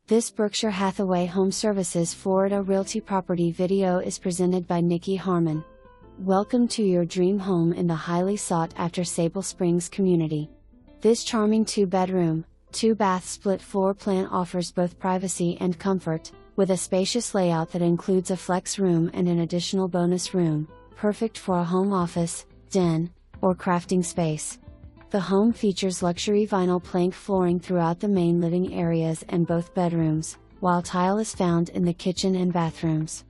This Berkshire Hathaway HomeServices Florida Realty property video is presented by Nikki Harmon. Welcome to your dream home in the highly sought-after Sabal Springs community. This charming 2-bedroom, 2-bath split floor plan offers both privacy and comfort, with a spacious layout that includes a flex room and an additional bonus room, perfect for a home office, den, or crafting space. The home features luxury vinyl plank flooring throughout the main living areas and both bedrooms, while tile is found in the kitchen and bathrooms.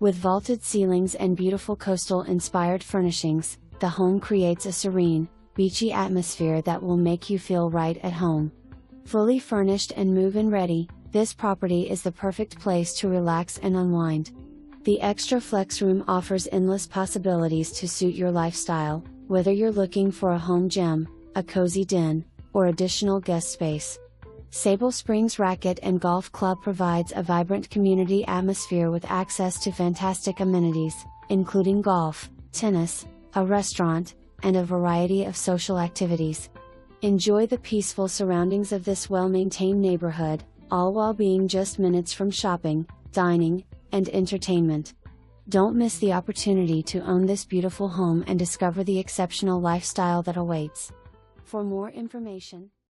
With vaulted ceilings and beautiful coastal-inspired furnishings, the home creates a serene, beachy atmosphere that will make you feel right at home. Fully furnished and move-in ready, this property is the perfect place to relax and unwind. The extra flex room offers endless possibilities to suit your lifestyle, whether you're looking for a home gym, a cozy den, or additional guest space. Sabal Springs Racquet and Golf Club provides a vibrant community atmosphere with access to fantastic amenities, including golf, tennis, a restaurant, and a variety of social activities. Enjoy the peaceful surroundings of this well-maintained neighborhood, all while being just minutes from shopping, dining, and entertainment. Don't miss the opportunity to own this beautiful home and discover the exceptional lifestyle that awaits. For more information,